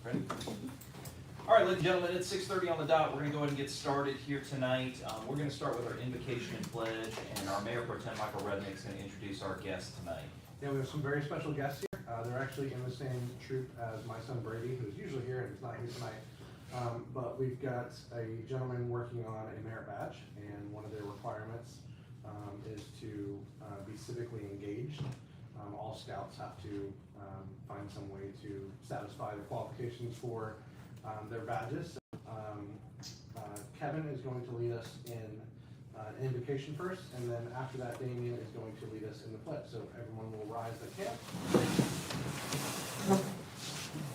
Ready? All right, ladies and gentlemen, it's 6:30 on the dot. We're going to go ahead and get started here tonight. We're going to start with our invocation and pledge, and our Mayor Pro Tem Michael Rudnick is going to introduce our guests tonight. Yeah, we have some very special guests here. They're actually in the same troop as my son Brady, who's usually here and he's not here tonight. But we've got a gentleman working on a merit badge, and one of their requirements is to be civically engaged. All scouts have to find some way to satisfy the qualifications for their badges. Kevin is going to lead us in an invocation first, and then after that, Damien is going to lead us in the pledge. So everyone will rise that can.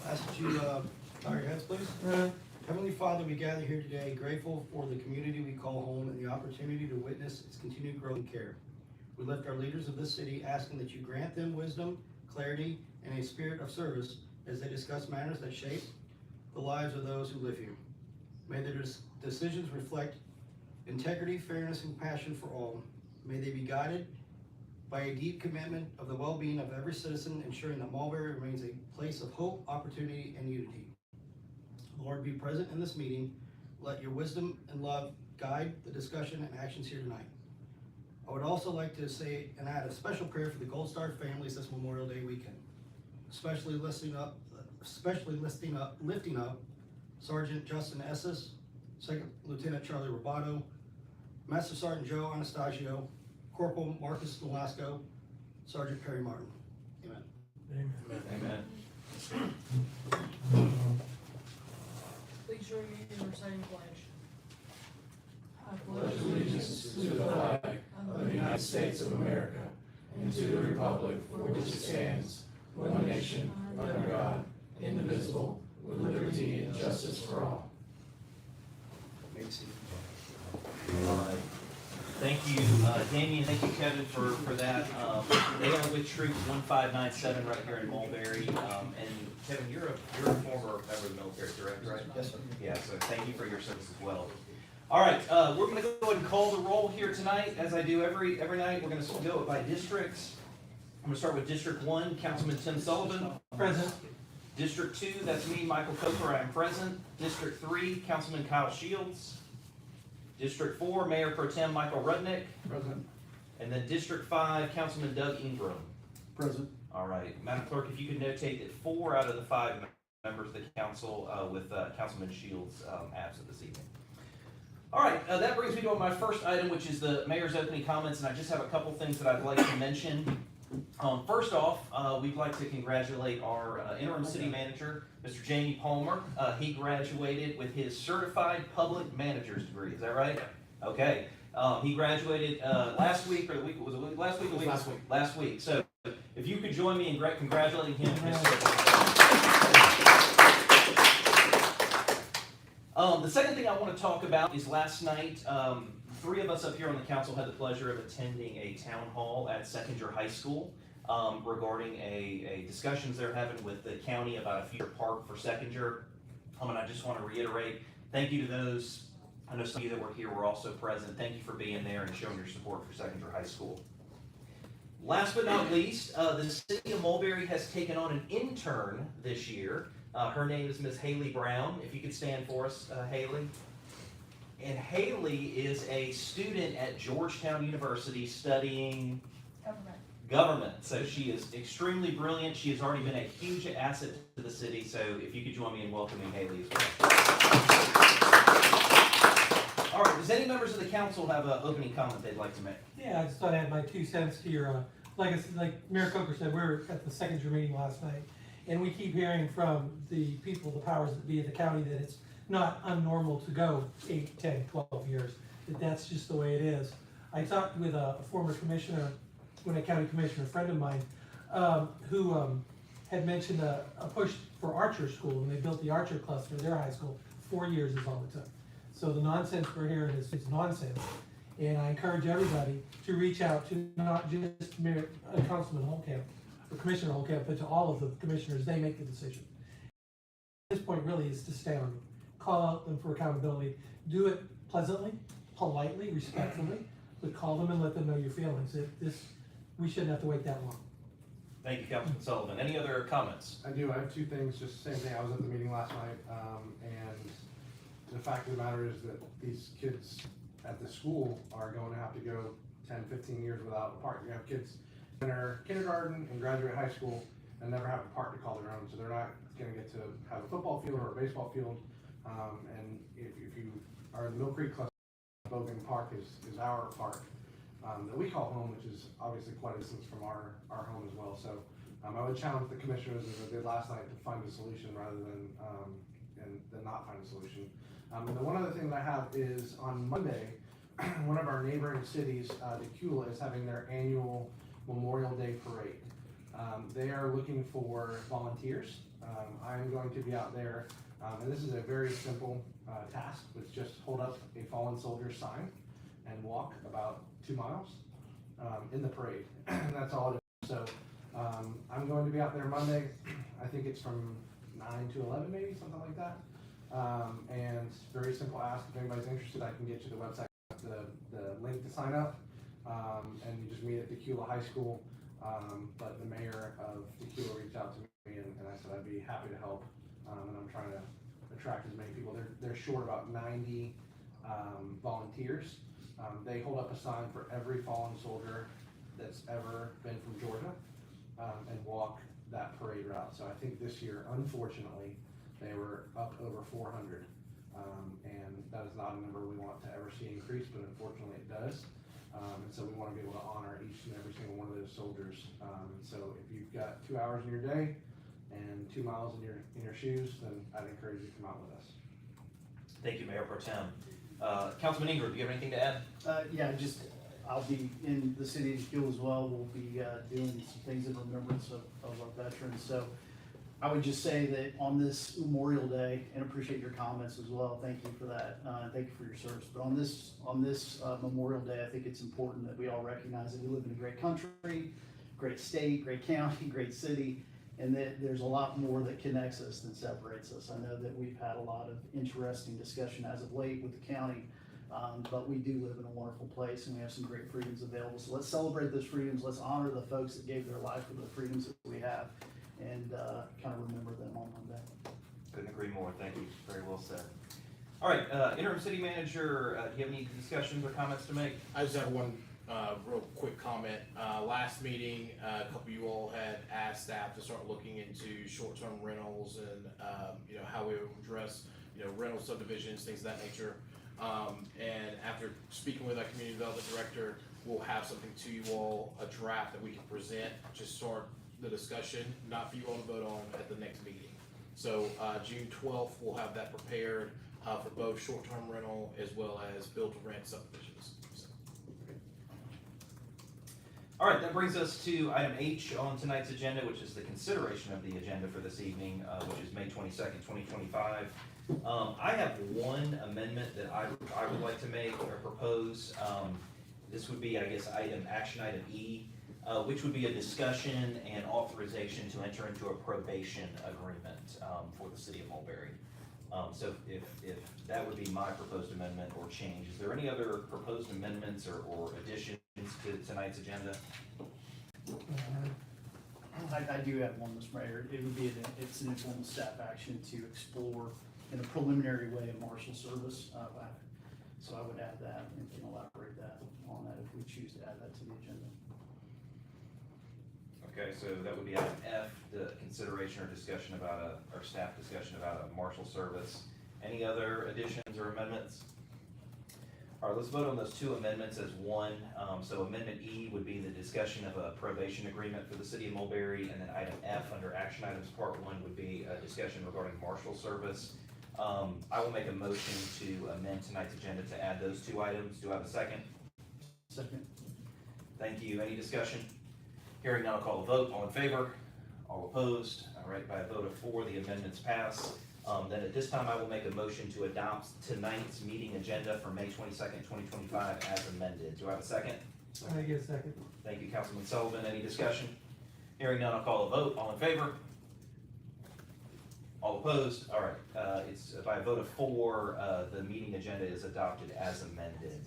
Ask that you bow your heads, please. Heavenly Father, we gather here today grateful for the community we call home and the opportunity to witness its continued growth and care. We lift our leaders of this city, asking that you grant them wisdom, clarity, and a spirit of service as they discuss matters that shape the lives of those who live here. May their decisions reflect integrity, fairness, and passion for all. May they be guided by a deep commitment of the well-being of every citizen, ensuring that Mulberry remains a place of hope, opportunity, and unity. Lord, be present in this meeting. Let your wisdom and love guide the discussion and actions here tonight. I would also like to say and add a special prayer for the Gold Star families this Memorial Day weekend, especially lifting up Sergeant Justin Esses, Second Lieutenant Charlie Roboto, Master Sergeant Joe Anastasio, Corporal Marcus Nolasco, Sergeant Perry Martin. Amen. Amen. Please join me in reciting the pledge. I pledge allegiance to the flag of the United States of America and to the republic for which it stands, one nation, under God, indivisible, with liberty and justice for all. All right. Thank you, Damien. Thank you, Kevin, for that. They are with Troop 1597 right here in Mulberry. And Kevin, you're a former member of the military, correct? Right? Yes, sir. Yeah. So thank you for your service as well. All right. We're going to go ahead and call the roll here tonight, as I do every night. We're going to go by districts. I'm going to start with District 1, Councilman Tim Sullivan. Present. District 2, that's me, Michael Coker, I am present. District 3, Councilman Kyle Shields. District 4, Mayor Pro Tem Michael Rudnick. Present. And then District 5, Councilman Doug Ingram. Present. All right, Madam Clerk, if you could notate that 4 out of the 5 members of the council with Councilman Shields absent this evening. All right, that brings me to my first item, which is the mayor's opening comments, and I just have a couple things that I'd like to mention. First off, we'd like to congratulate our interim city manager, Mr. Jamie Palmer. He graduated with his certified public manager's degree. Is that right? Okay. He graduated last week, or the week, was it last week or the week? Last week. Last week. So if you could join me in congratulating him. The second thing I want to talk about is last night, 3 of us up here on the council had the pleasure of attending a town hall at Seconder High School regarding a discussions they're having with the county about a future park for Seconder. And I just want to reiterate, thank you to those. I know some of you that were here were also present. Thank you for being there and showing your support for Seconder High School. Last but not least, the city of Mulberry has taken on an intern this year. Her name is Ms. Haley Brown. If you could stand for us, Haley. And Haley is a student at Georgetown University studying government. So she is extremely brilliant. She has already been a huge asset to the city. So if you could join me in welcoming Haley as well. All right, does any members of the council have an opening comment they'd like to make? Yeah, I just thought I'd add my 2 cents to your, like Mayor Coker said, we were at the Seconder meeting last night, and we keep hearing from the people, the powers that be at the county, that it's not unnormal to go 8, 10, 12 years, that's just the way it is. I talked with a former commissioner, when a county commissioner, a friend of mine, who had mentioned a push for Archer School, and they built the Archer cluster, their high school. 4 years is all it took. So the nonsense we're hearing is nonsense. And I encourage everybody to reach out to not just Councilman Holcamp, or Commissioner Holcamp, but to all of the commissioners. They make the decision. At this point really is to stand on them. Call out them for accountability. Do it pleasantly, politely, respectfully, but call them and let them know your feelings. We shouldn't have to wait that long. Thank you, Councilman Sullivan. Any other comments? I do. I have two things. Just the same thing. I was at the meeting last night, and the fact of the matter is that these kids at the school are going to have to go 10, 15 years without a park. You have kids in their kindergarten and graduate high school and never have a park to call their own, so they're not going to get to have a football field or a baseball field. And if you are in the Mill Creek Cluster, Bogan Park is our park that we call home, which is obviously quite a distance from our home as well. So I would challenge the commissioners, as I did last night, to find a solution rather than not find a solution. And the one other thing that I have is on Monday, one of our neighboring cities, Decula, is having their annual Memorial Day Parade. They are looking for volunteers. I'm going to be out there, and this is a very simple task, which just hold up a fallen soldier sign and walk about 2 miles in the parade. That's all it is. So I'm going to be out there Monday. I think it's from 9 to 11 maybe, something like that. And very simple ask. If anybody's interested, I can get you the website, the link to sign up, and you just meet at Decula High School. But the mayor of Decula reached out to me, and I said I'd be happy to help. And I'm trying to attract as many people. They're short about 90 volunteers. They hold up a sign for every fallen soldier that's ever been from Georgia, and walk that parade route. So I think this year, unfortunately, they were up over 400, and that is not a number we want to ever see increase, but unfortunately it does. And so we want to be able to honor each and every single one of those soldiers. So if you've got 2 hours in your day and 2 miles in your shoes, then I'd encourage you to come out with us. Thank you, Mayor Pro Tem. Councilman Ingram, do you have anything to add? Yeah, I'll be in the city of Kiel as well. We'll be doing some things in remembrance of our veterans. So I would just say that on this Memorial Day, and appreciate your comments as well. Thank you for that. Thank you for your service. But on this Memorial Day, I think it's important that we all recognize that we live in a great country, great state, great county, great city, and that there's a lot more that connects us than separates us. I know that we've had a lot of interesting discussion as of late with the county, but we do live in a wonderful place and we have some great freedoms available. So let's celebrate those freedoms. Let's honor the folks that gave their life for the freedoms that we have, and kind of remember them on Monday. Couldn't agree more. Thank you. Very well said. All right, interim city manager, do you have any discussions or comments to make? I just have one real quick comment. Last meeting, a couple of you all had asked staff to start looking into short-term rentals and how we would address rental subdivisions, things of that nature. And after speaking with our community development director, we'll have something to you all, a draft that we can present to start the discussion, not for you all to vote on at the next meeting. So June 12th, we'll have that prepared for both short-term rental as well as build-to-rent subdivisions. So. All right, that brings us to item H on tonight's agenda, which is the consideration of the agenda for this evening, which is May 22nd, 2025. I have one amendment that I would like to make or propose. This would be, I guess, action item E, which would be a discussion and authorization to enter into a probation agreement for the city of Mulberry. So if that would be my proposed amendment or change. Is there any other proposed amendments or additions to tonight's agenda? I do have one, Mr. Mayor. It would be it's an informal staff action to explore in a preliminary way a marshal service. So I would add that and can elaborate that on that if we choose to add that to the agenda. Okay, so that would be item F, the consideration or discussion about or staff discussion about a marshal service. Any other additions or amendments? All right, let's vote on those two amendments as one. So amendment E would be the discussion of a probation agreement for the city of Mulberry, and then item F under action items part 1 would be a discussion regarding marshal service. I will make a motion to amend tonight's agenda to add those two items. Do I have a second? Second. Thank you. Any discussion? Hearing none, I'll call the vote. All in favor? All opposed? All right, by a vote of 4, the amendments pass. Then at this time, I will make a motion to adopt tonight's meeting agenda for May 22nd, 2025 as amended. Do I have a second? I get a second. Thank you, Councilman Sullivan. Any discussion? Hearing none, I'll call a vote. All in favor? All opposed? All right, it's by a vote of 4, the meeting agenda is adopted as amended.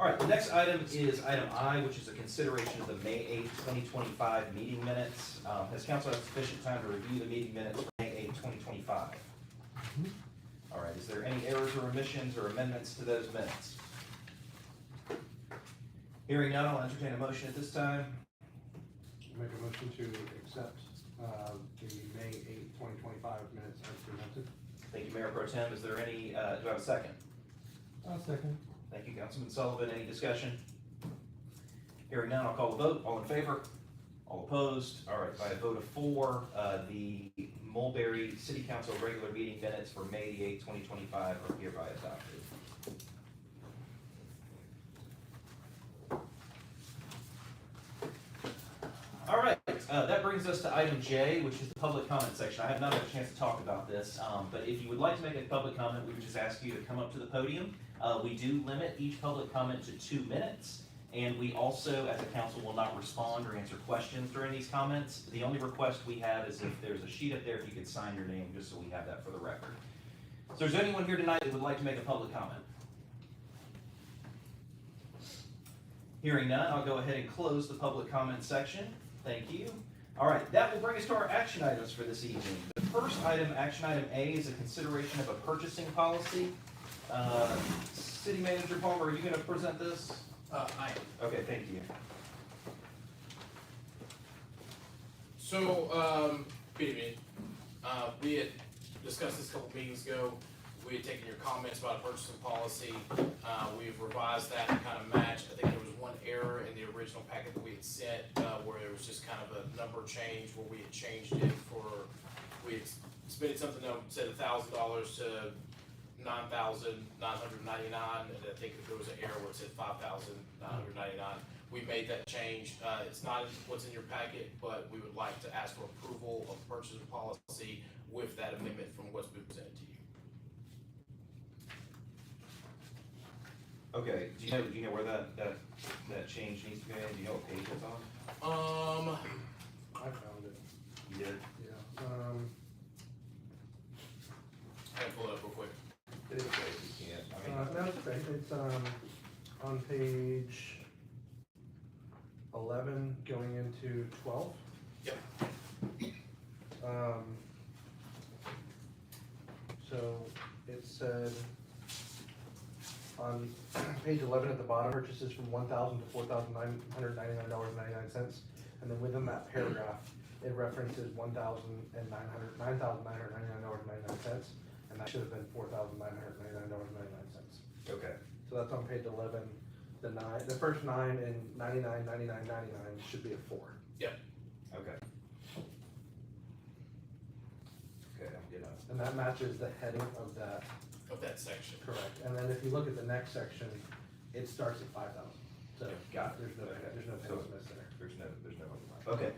All right, the next item is item I, which is a consideration of the May 8th, 2025 meeting minutes. Has council had sufficient time to review the meeting minutes for May 8th, 2025? All right, is there any errors or omissions or amendments to those minutes? Hearing none, I'll entertain a motion at this time. Make a motion to accept the May 8th, 2025 minutes as presented. Thank you, Mayor Pro Tem. Is there any, do I have a second? I'll second. Thank you, Councilman Sullivan. Any discussion? Hearing none, I'll call the vote. All in favor? All opposed? All right, by a vote of 4, the Mulberry City Council regular meeting minutes for May the 8th, 2025 are hereby adopted. All right, that brings us to item J, which is the public comment section. I have not had a chance to talk about this, but if you would like to make a public comment, we would just ask you to come up to the podium. We do limit each public comment to 2 minutes, and we also, as a council, will not respond or answer questions during these comments. The only request we have is if there's a sheet up there, if you could sign your name, just so we have that for the record. So is there anyone here tonight that would like to make a public comment? Hearing none, I'll go ahead and close the public comment section. Thank you. All right, that will bring us to our action items for this evening. The first item, action item A, is a consideration of a purchasing policy. City Manager Palmer, are you going to present this? I am. Okay, thank you. So, good evening. We had discussed this a couple meetings ago. We had taken your comments about a purchasing policy. We've revised that to kind of match. I think there was one error in the original packet that we had sent, where there was just kind of a number change where we had changed it we had submitted something that said $1,000 to $9,999, and I think that there was an error where it said $5,999. We made that change. It's not what's in your packet, but we would like to ask for approval of purchasing policy with that amendment from what's been presented to you. Okay, do you know where that change needs to be made? Do you know what page it's on? I found it. You did? Yeah. I can pull it up real quick. It is okay if you can't. I mean, No, it's okay. It's on page 11 going into 12. Yep. So it said on page 11 at the bottom, purchases from $1,000 to $4,999.99, and then within that paragraph, it references $9,999.99, and that should have been $4,999.99. okay. So that's on page 11. The first 9 and 99, 99, 99 should be a 4. Yep. Okay. Okay, I'm good on. And that matches the heading of that. Of that section. Correct. And then if you look at the next section, it starts at 5,000. So Got it. there's no pennies missed there. There's no. Okay.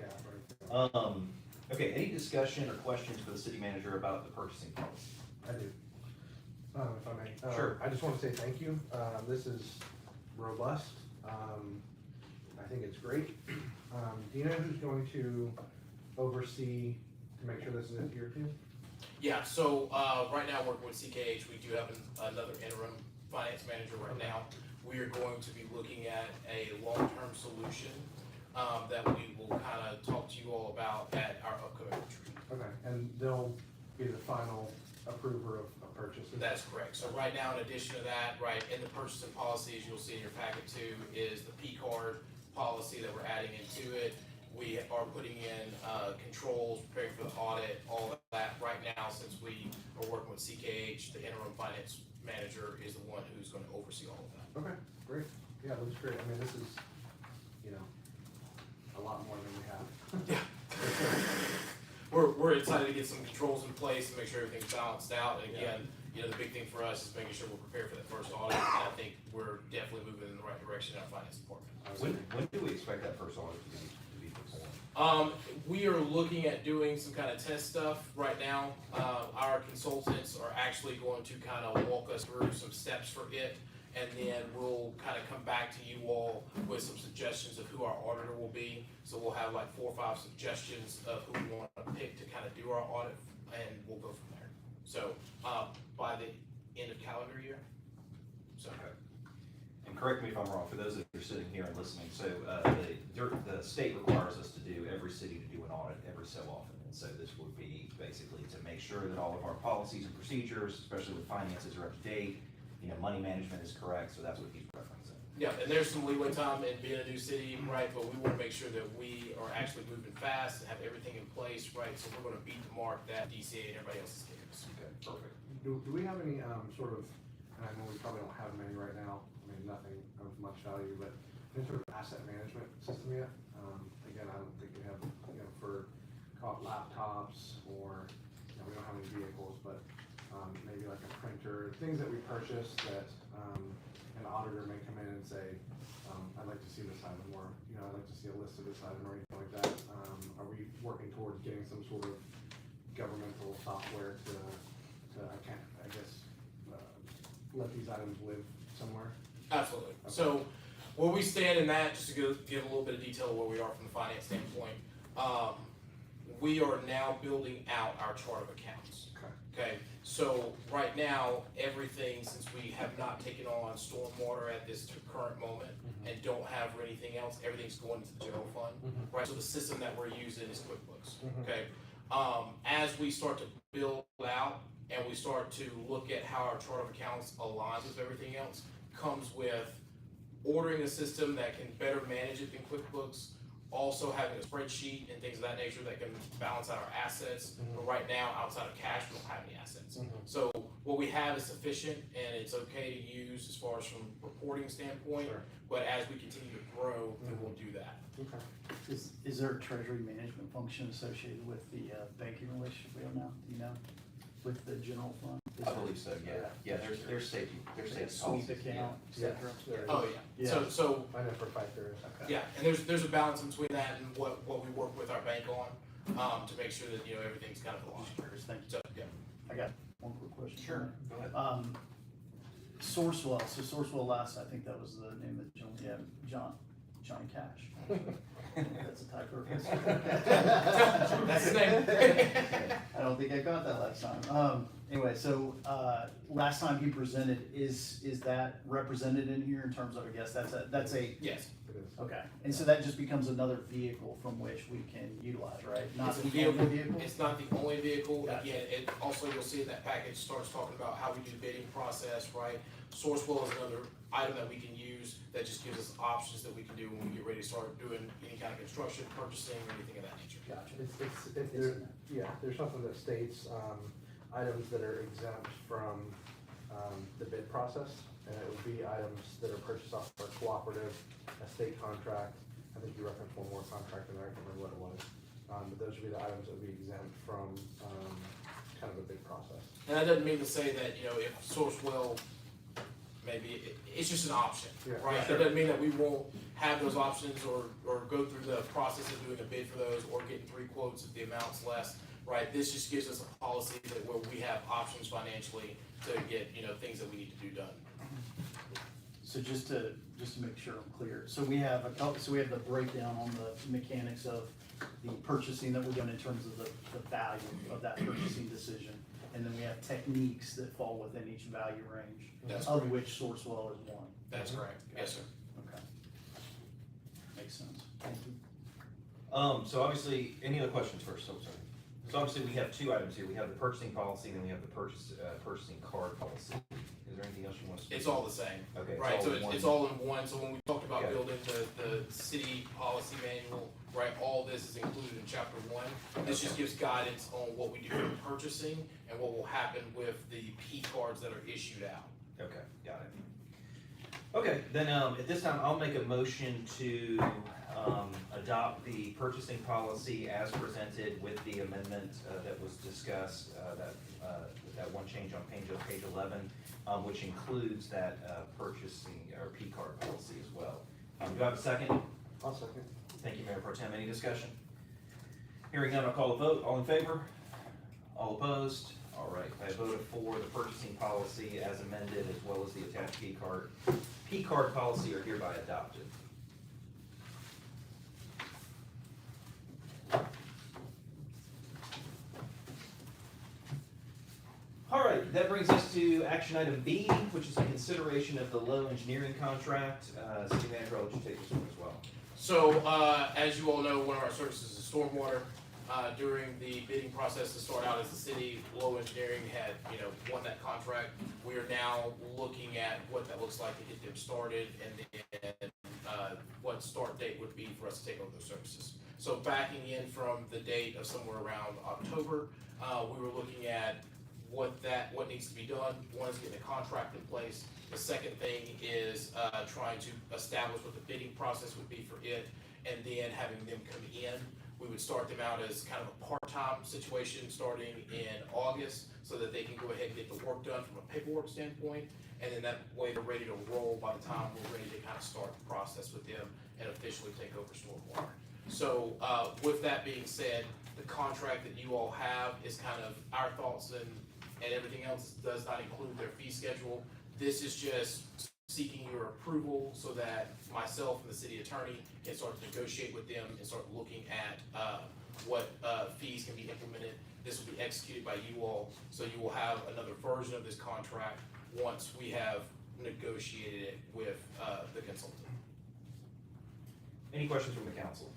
Okay, any discussion or questions for the city manager about the purchasing policy? I do. If I may. Sure. I just want to say thank you. This is robust. I think it's great. Do you know who's going to oversee to make sure this is adhered to? Yeah, so right now working with CKH, we do have another interim finance manager right now. We are going to be looking at a long-term solution that we will kind of talk to you all about at our upcoming retreat. Okay, and they'll be the final approver of purchases? That's correct. So right now, in addition to that, right, in the purchasing policies, you'll see in your packet too, is the P-card policy that we're adding into it. We are putting in controls, preparing for the audit, all of that. Right now, since we are working with CKH, the interim finance manager is the one who's going to oversee all of that. Okay, great. Yeah, it looks great. I mean, this is, a lot more than we have. Yeah. We're excited to get some controls in place and make sure everything's balanced out. And again, the big thing for us is making sure we're prepared for that first audit. And I think we're definitely moving in the right direction in our finance department. When do we expect that first audit to be performed? We are looking at doing some kind of test stuff right now. Our consultants are actually going to kind of walk us through some steps for it. And then we'll kind of come back to you all with some suggestions of who our auditor will be. So we'll have like 4 or 5 suggestions of who we want to pick to kind of do our audit, and we'll go from there. So by the end of calendar year. So. Okay. And correct me if I'm wrong, for those that are sitting here and listening, so, the state requires us to do, every city to do an audit every so often. And so this would be basically to make sure that all of our policies and procedures, especially with finances, are up to date, money management is correct, so that's what he's referencing. Yeah, and there's some leeway time in being a new city, right, but we wanna make sure that we are actually moving fast and have everything in place, right, so we're gonna beat the mark that DCA and everybody else is giving us. Okay, perfect. Do we have any, sort of, and I know we probably don't have many right now, I mean, nothing of much value, but any sort of asset management system yet? Again, I don't think we have, for laptops or, we don't have any vehicles, but, maybe like a printer, things that we purchase that, an auditor may come in and say, I'd like to see this item, or, I'd like to see a list of this item or anything like that. Are we working towards getting some sort of governmental software to let these items live somewhere? Absolutely. Okay. So where we stand in that, just to give a little bit of detail of where we are from the finance standpoint, we are now building out our chart of accounts. Okay, so right now, everything, since we have not taken on stormwater at this current moment and don't have anything else, everything's going into the general fund, right? So the system that we're using is QuickBooks, okay? As we start to build out and we start to look at how our chart of accounts aligns with everything else, comes with ordering a system that can better manage it than QuickBooks, also having a spreadsheet and things of that nature that can balance out our assets. But right now, outside of cash, we don't have any assets. So what we have is sufficient and it's okay to use as far as from reporting standpoint. Sure. But as we continue to grow, then we'll do that. Okay. Is there a treasury management function associated with the banking relationship we have now, do you know? With the general fund? Is I there- believe so, yeah. Yeah, there's safety, Like a policies. sweep account, et cetera? Oh, yeah. So I know for a fact there is. yeah, and there's a balance between that and what we work with our bank on, to make sure that, everything's kind of aligned. Just curious, thank you. So, yeah. I got one quick question. Go ahead. Sourcewell, so Sourcewell last, I think that was the name of the gentleman, Johnny Cash. That's a typo. That's his name. I don't think I got that last time. Anyway, so, last time he presented, is that represented in here in terms of, I guess, that's a, Yes. It is. okay. And so that just becomes another vehicle from which we can utilize, right? Not It's a the only vehicle. vehicle? It's not the only vehicle. Gotcha. Again, it also, you'll see in that package starts talking about how we do the bidding process, right? Sourcewell is another item that we can use that just gives us options that we can do when we get ready to start doing any kind of construction, purchasing, or anything of that nature. Gotcha. There's something that states, items that are exempt from, the bid process, and it would be items that are purchased off a cooperative, a state contract. I think you referenced one more contract in there, I can't remember what it was. But those would be the items that would be exempt from, kind of a bid process. And that doesn't mean to say that, if Sourcewell, maybe, it's just an option, Yeah. right? That doesn't mean that we won't have those options or go through the process of doing a bid for those or getting 3 quotes if the amount's less, right? This just gives us a policy that where we have options financially to get, things that we need to do done. So just to make sure I'm clear, so we have the breakdown on the mechanics of the purchasing that we're doing in terms of the value of that purchasing decision. And then we have techniques that fall within each value range, That's of correct. which Sourcewell is one. That's correct. Yes, sir. Okay. Makes sense. Thank you. So obviously, any other questions first? So sorry. So obviously, we have 2 items here. We have the purchasing policy, and then we have the purchasing card policy. Is there anything else you want to speak? It's all the same. Okay. Right, so in one. it's all in one, so when we talked about Okay. building the city policy manual, right, all this is included in chapter 1. This just gives guidance on what we do for purchasing and what will happen with the P cards that are issued out. Okay, got it. Okay, then, at this time, I'll make a motion to, adopt the purchasing policy as presented with the amendment, that was discussed, that one change on page 11, which includes that, purchasing or P card policy as well. Do I have a second? I'll second. Thank you, Mayor Pro Tem. Any discussion? Hearing none, I'll call a vote. All in favor? All opposed? All right, I voted for the purchasing policy as amended, as well as the attached P card. P card policy are hereby adopted. All right, that brings us to action item B, which is a consideration of the low engineering contract. City Manager, I'll let you take this one as well. So, as you all know, one of our services is stormwater. During the bidding process to start out as the city, Low Engineering had, won that contract. We are now looking at what that looks like to get them started and then, what start date would be for us to take over those services. So backing in from the date of somewhere around October, we were looking at what needs to be done. One is getting a contract in place. The second thing is, trying to establish what the bidding process would be for it, and then having them come in. We would start them out as kind of a part-time situation starting in August so that they can go ahead and get the work done from a paperwork standpoint. And then that way they're ready to roll by the time we're ready to kind of start the process with them and officially take over stormwater. So with that being said, the contract that you all have is kind of our thoughts and everything else does not include their fee schedule. This is just seeking your approval so that myself and the city attorney can start to negotiate with them and start looking at what fees can be implemented. This will be executed by you all, so you will have another version of this contract once we have negotiated it with the consultant. Any questions from the council?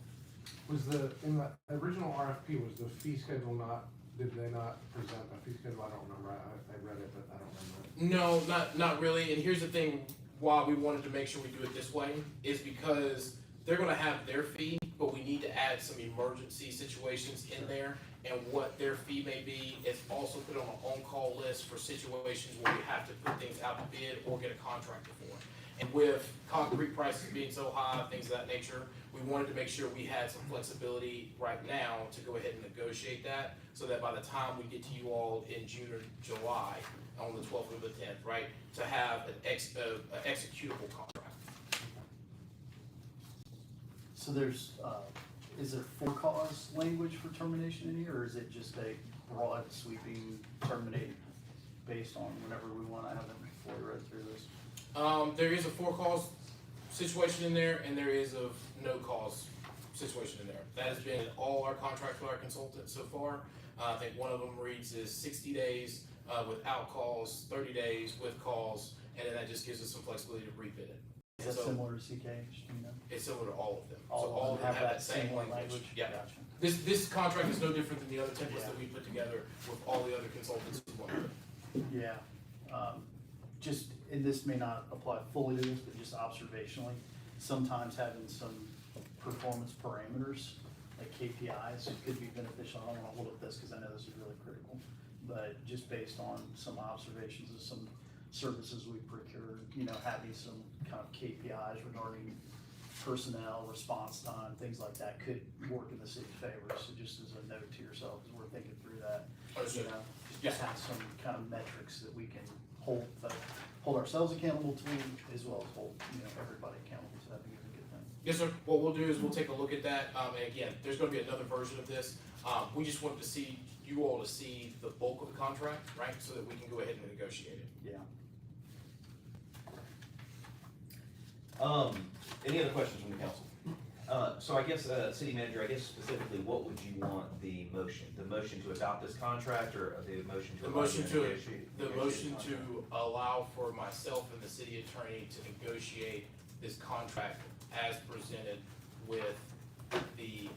In the original RFP, was the fee schedule did they not present a fee schedule? I don't remember. I read it, but I don't remember it. No, not really. And here's the thing, why we wanted to make sure we do it this way is because they're gonna have their fee, but we need to add some emergency situations in there. And what their fee may be is also put on an on-call list for situations where we have to put things out to bid or get a contractor for. And with concrete prices being so high, things of that nature, we wanted to make sure we had some flexibility right now to go ahead and negotiate that, so that by the time we get to you all in June or July, on the 12th or the 10th, right, to have an executable contract. So there's, is there for-cause language for termination in here, or is it just a broad sweeping terminate based on whenever we want? I haven't fully read through this. There is a for-cause situation in there, and there is a no-cause situation in there. That has been in all our contracts with our consultants so far. I think one of them reads is 60 days without calls, 30 days with calls, and then that just gives us some flexibility to rebid it. Is that similar to CKH, do you know? It's similar to all of them. All So all of them have that same same language. language? Yeah. Gotcha. This contract is no different than the other templates Yeah. that we put together with all the other consultants as well. Yeah, just, and this may not apply fully to this, but just observationally, sometimes having some performance parameters, like KPIs, could be beneficial. I don't wanna hold up this, cause I know this is really critical, but just based on some observations of some services we procured, having some kind of KPIs regarding personnel, response time, things like that could work in the city's favor. So just as a note to yourself, as we're thinking through that, Understood. just have some kind of metrics that we can hold ourselves accountable to, as well as hold, everybody accountable to. I think it's a good thing. Yes, sir. What we'll do is we'll take a look at that. And again, there's gonna be another version of this. We just wanted to see, you all to see the bulk of the contract, right? So that we can go ahead and negotiate it. Yeah. Any other questions from the council? So I guess, City Manager, I guess specifically, what would you want the motion? The motion to adopt this contract, or the motion to? The allow motion you to, negotiate the motion contract? to allow for myself and the city attorney to negotiate this contract as presented with the,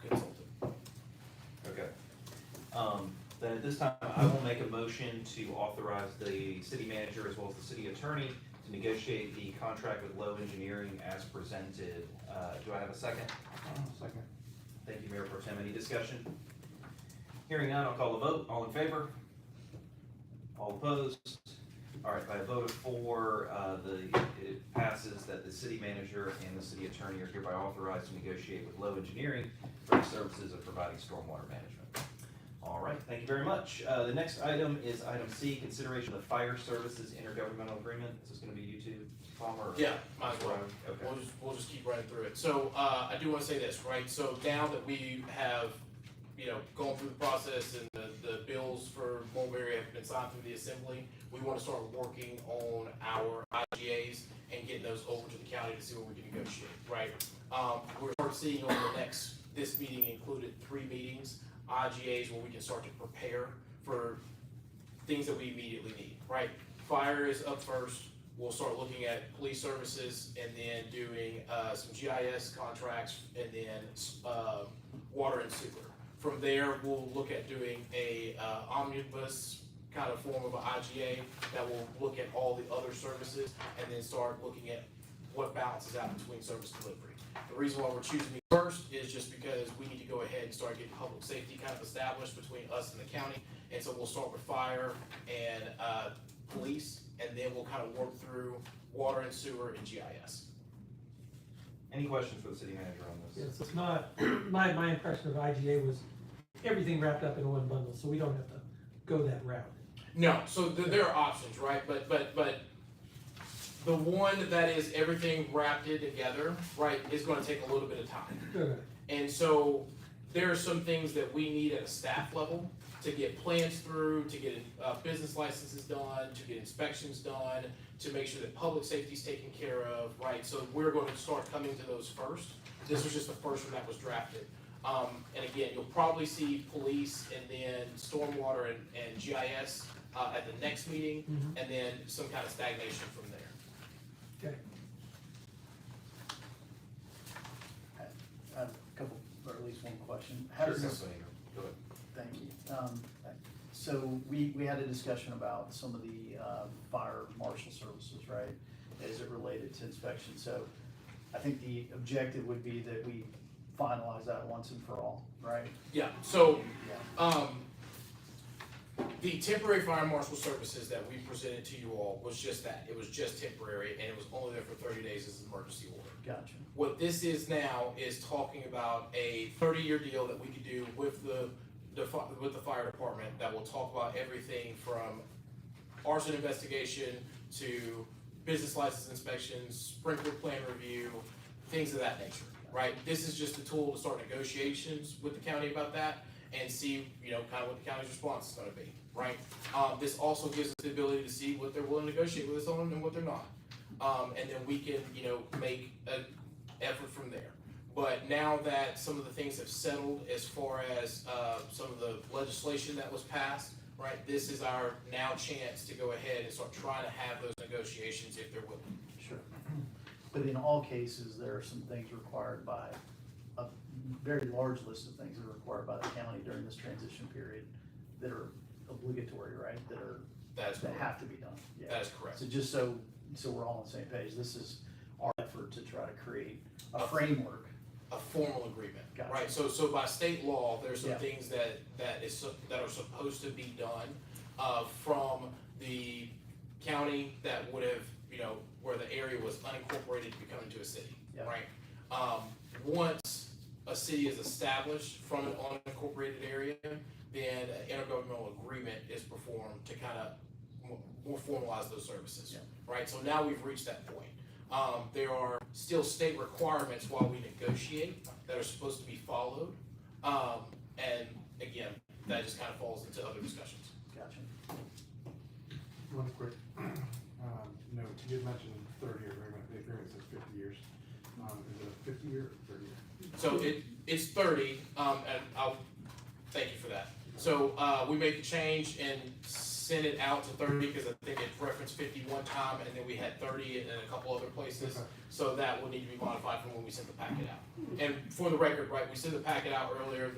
consultant. Okay. Then at this time, I will make a motion to authorize the city manager as well as the city attorney to negotiate the contract with Low Engineering as presented. Do I have a second? Second. Thank you, Mayor Pro Tem. Any discussion? Hearing none, I'll call a vote. All in favor? All opposed? All right, by a vote of 4, it passes that the city manager and the city attorney are hereby authorized to negotiate with Low Engineering for the services of providing stormwater management. All right, thank you very much. The next item is item C, consideration of the fire services intergovernmental agreement. Is this gonna be you two, Tom, or? Yeah, might as well. Okay. We'll just keep running through it. So, I do wanna say this, right? So now that we have, gone through the process and the bills for Mulberry have been signed through the assembly, we wanna start working on our IGAs and getting those over to the county to see what we can negotiate, right? We're start seeing on this meeting included 3 meetings, IGAs, where we can start to prepare for things that we immediately need, right? Fire is up first. We'll start looking at police services and then doing some GIS contracts and then water and sewer. From there, we'll look at doing a omnibus kind of form of an IGA that will look at all the other services and then start looking at what balances out between service delivery. The reason why we're choosing me first is just because we need to go ahead and start getting public safety kind of established between us and the county. And so we'll start with fire and police, and then we'll kind of work through water and sewer and GIS. Any questions for the city manager on this? Yes, it's not, my impression of IGA was everything wrapped up in one bundle, so we don't have to go that route. No, so there are options, right? But the one that is everything wrapped in together, right, is gonna take a little bit of time. Okay. And so there are some things that we need at a staff level to get plans through, to get business licenses done, to get inspections done, to make sure that public safety is taken care of, right? So we're going to start coming to those first. This was just the first one that was drafted. And again, you'll probably see police and then stormwater and GIS at the next meeting, and then some kind of stagnation from there. Okay. I have a couple, or at least one question. How does this, Go ahead. thank you. So we had a discussion about some of the fire marshal services, right? As it related to inspection. So I think the objective would be that we finalize that once and for all, right? Yeah, so Yeah. the temporary fire marshal services that we presented to you all was just that. It was just temporary, and it was only there for 30 days as an emergency order. Gotcha. What this is now is talking about a 30-year deal that we could do with the fire department that will talk about everything from arson investigation to business license inspections, sprinkler plan review, things of that nature, right? This is just a tool to start negotiations with the county about that and see, kind of what the county's response is gonna be, right? This also gives us the ability to see what they're willing to negotiate with us on and what they're not. And then we can, make an effort from there. But now that some of the things have settled as far as some of the legislation that was passed, right, this is our now chance to go ahead and start trying to have those negotiations if they're willing. Sure. But in all cases, there are some things required by, a very large list of things that are required by the county during this transition period that are obligatory, right? That is That correct. have to be done. Yeah. That is correct. So just so we're all on the same page, this is our effort to try to create a framework. A formal agreement, Gotcha. right? So by state law, there's some Yeah. things that are supposed to be done from the county that would have, where the area was unincorporated to become into a city, Yeah. right? Once a city is established from an unincorporated area, then an intergovernmental agreement is performed to kind of more formalize those services, Yeah. right? So now we've reached that point. There are still state requirements while we negotiate that are supposed to be followed. And again, that just kind of falls into other discussions. Gotcha. One quick note, you did mention 30-year agreement, the agreement says 50 years. Is it a 50-year or 30-year? So it's 30, and I'll thank you for that. So we made the change and sent it out to 30 because I think it referenced 50 one time, and then we had 30 in a couple other places. Okay. So that will need to be modified from when we sent the packet out. And for the record, right, we sent the packet out earlier,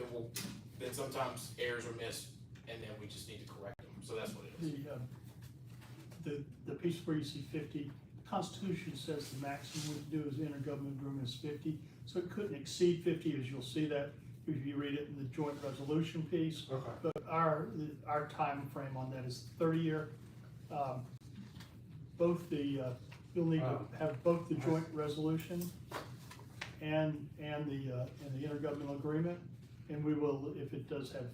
then sometimes errors are missed, and then we just need to correct them. So that's what it is. The piece where you see 50, the Constitution says the maximum we can do as intergovernmental agreement is 50, so it couldn't exceed 50, as you'll see that if you read it in the joint resolution piece. Okay. But our time frame on that is 30-year. You'll need to have both the joint resolution and the intergovernmental agreement, and we will, if it does have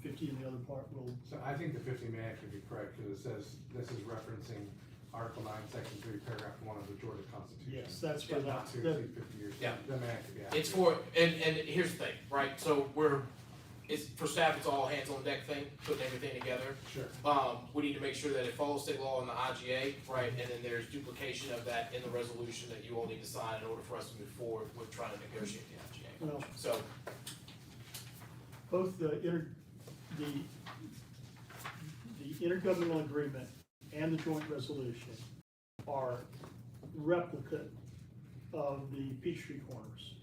50 in the other part, we'll. So I think the 50 may actually be correct, because it says, this is referencing Article 9, Section 3, Paragraph 1 of the Georgia Constitution. Yes, that's where Not to that, exceed 50 years. Yeah. That may actually be accurate. It's for, and here's the thing, right? So it's for staff, it's all hands on deck thing, putting everything together. Sure. We need to make sure that it follows state law and the IGA, right? And then there's duplication of that in the resolution that you all need to sign in order for us to move forward with trying to negotiate the IGA. Well, So, both the intergovernmental agreement and the joint resolution are replicate of the Peachtree Corners,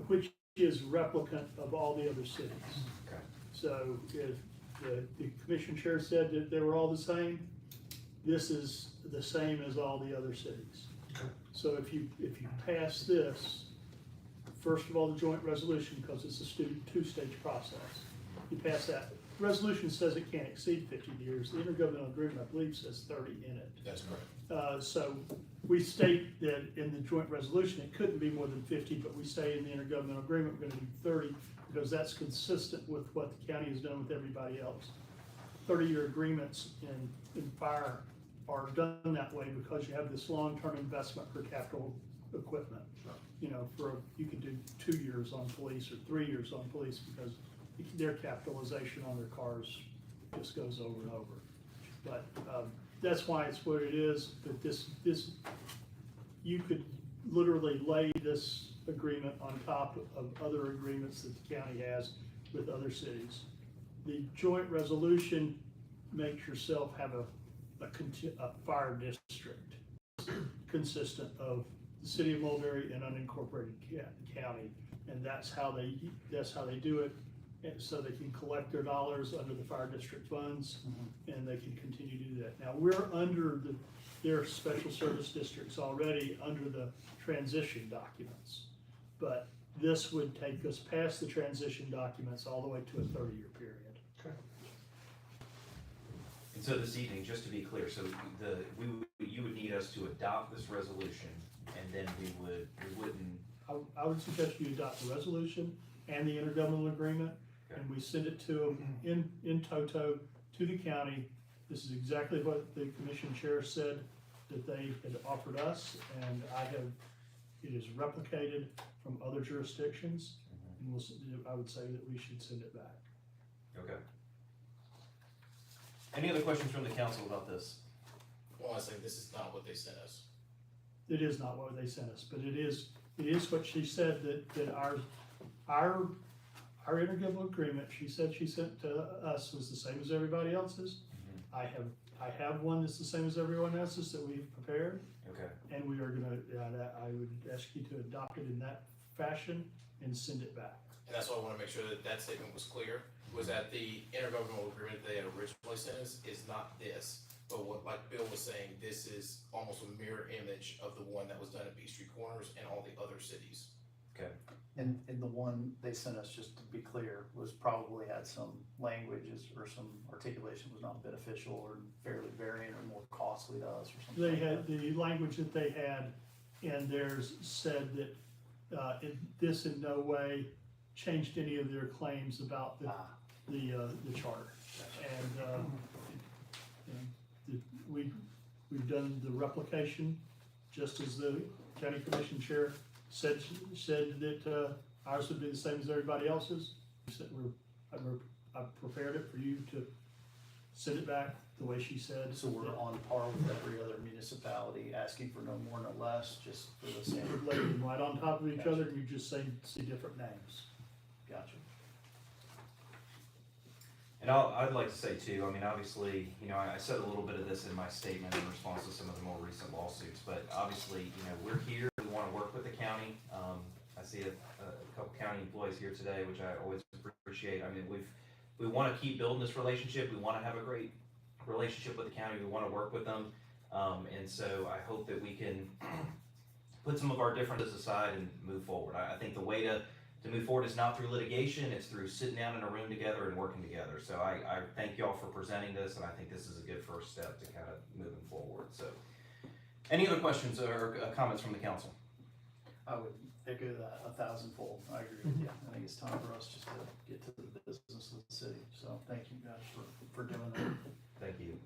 which is replicant of all the other cities. Okay. So if the commission chair said that they were all the same, this is the same as all the other cities. Okay. So if you pass this, first of all, the joint resolution, because it's a two-stage process, you pass that. Resolution says it can't exceed 50 years. The intergovernmental agreement, I believe, says 30 in it. That's correct. So we state that in the joint resolution, it couldn't be more than 50, but we say in the intergovernmental agreement, we're gonna do 30, because that's consistent with what the county has done with everybody else. 30-year agreements in fire are done that way because you have this long-term investment for capital equipment. You know, you could do 2 years on police or 3 years on police because their capitalization on their cars just goes over and over. But that's why it's what it is. But this you could literally lay this agreement on top of other agreements that the county has with other cities. The joint resolution makes yourself have a fire district consistent of the city of Mulberry and unincorporated county, and that's how they do it. And so they can collect their dollars under the fire district funds, and they can continue to do that. Now, we're under their special service districts already under the transition documents, but this would take us past the transition documents all the way to a 30-year period. Okay. And so this evening, just to be clear, so you would need us to adopt this resolution, and then we wouldn't. I would suggest you adopt the resolution and the intergovernmental agreement, Okay. and we send it to them in toto to the county. This is exactly what the commission chair said that they had offered us, and it is replicated from other jurisdictions, and I would say that we should send it back. Okay. Any other questions from the council about this? Well, I think this is not what they sent us. It is not what they sent us, but it is what she said that our intergovernmental agreement, she said she sent to us was the same as everybody else's. I have one that's the same as everyone else's that we've prepared. Okay. And we are gonna, I would ask you to adopt it in that fashion and send it back. And that's why I want to make sure that statement was clear, was that the intergovernmental agreement they had originally sent us is not this. But what, like Bill was saying, this is almost a mirror image of the one that was done at Peachtree Corners and all the other cities. Okay. And the one they sent us, just to be clear, was probably had some languages or some articulation was not beneficial or fairly variant or more costly to us or something. They like had, that. the language that they had in theirs said that, this in no way changed any of their claims about the charter. And, we've done the replication, just as the county commission chair said that ours would be the same as everybody else's. We said I've prepared it for you to send it back the way she said. So we're on par with every other municipality, asking for no more, no less, just for the same. We're laying them right on top of each other, and you just see different names. Gotcha. And I'd like to say too, I mean, obviously, I said a little bit of this in my statement in response to some of the more recent lawsuits, but obviously, we're here, we want to work with the county. I see a couple county employees here today, which I always appreciate. I mean, we want to keep building this relationship. We want to have a great relationship with the county. We want to work with them. And so I hope that we can put some of our differences aside and move forward. I think the way to move forward is not through litigation, it's through sitting down in a room together and working together. So I thank y'all for presenting this, and I think this is a good first step to kind of moving forward. So any other questions or comments from the council? I would echo that 1,000-fold. I agree with you. I think it's time for us just to get to the business of the city. So thank you guys for doing that. Thank you.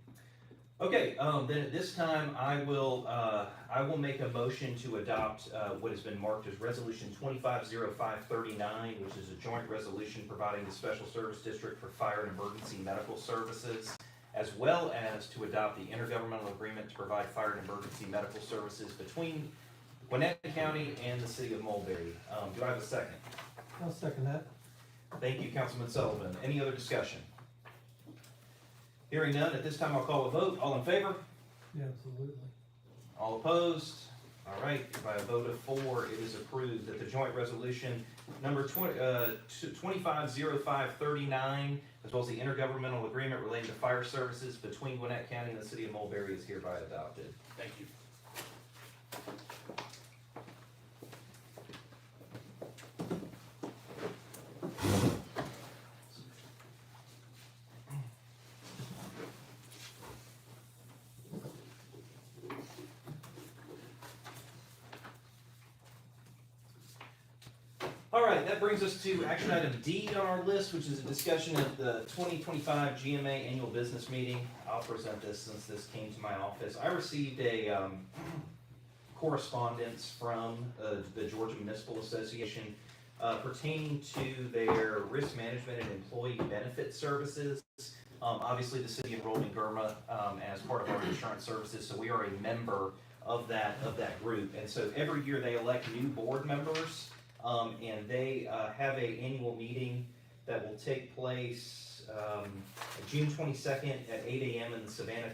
Okay, then at this time, I will make a motion to adopt what has been marked as Resolution 250539, which is a joint resolution providing the Special Service District for Fire and Emergency Medical Services, as well as to adopt the intergovernmental agreement to provide fire and emergency medical services between Gwinnett County and the city of Mulberry. Do I have a second? I'll second that. Thank you, Councilman Sullivan. Any other discussion? Hearing none, at this time I'll call a vote. All in favor? Yeah, absolutely. All opposed? All right, by a vote of 4, it is approved that the joint resolution number 250539, as well as the intergovernmental agreement relating to fire services between Gwinnett County and the city of Mulberry is hereby adopted. Thank you. All right, that brings us to action item D on our list, which is a discussion of the 2025 GMA annual business meeting. I'll present this since this came to my office. I received a correspondence from the Georgia Municipal Association pertaining to their risk management and employee benefit services. Obviously, the city enrolled in GERMA as part of our insurance services, so we are a member of that group. And so every year they elect new board members. And they have an annual meeting that will take place June 22nd at 8 a.m. in the Savannah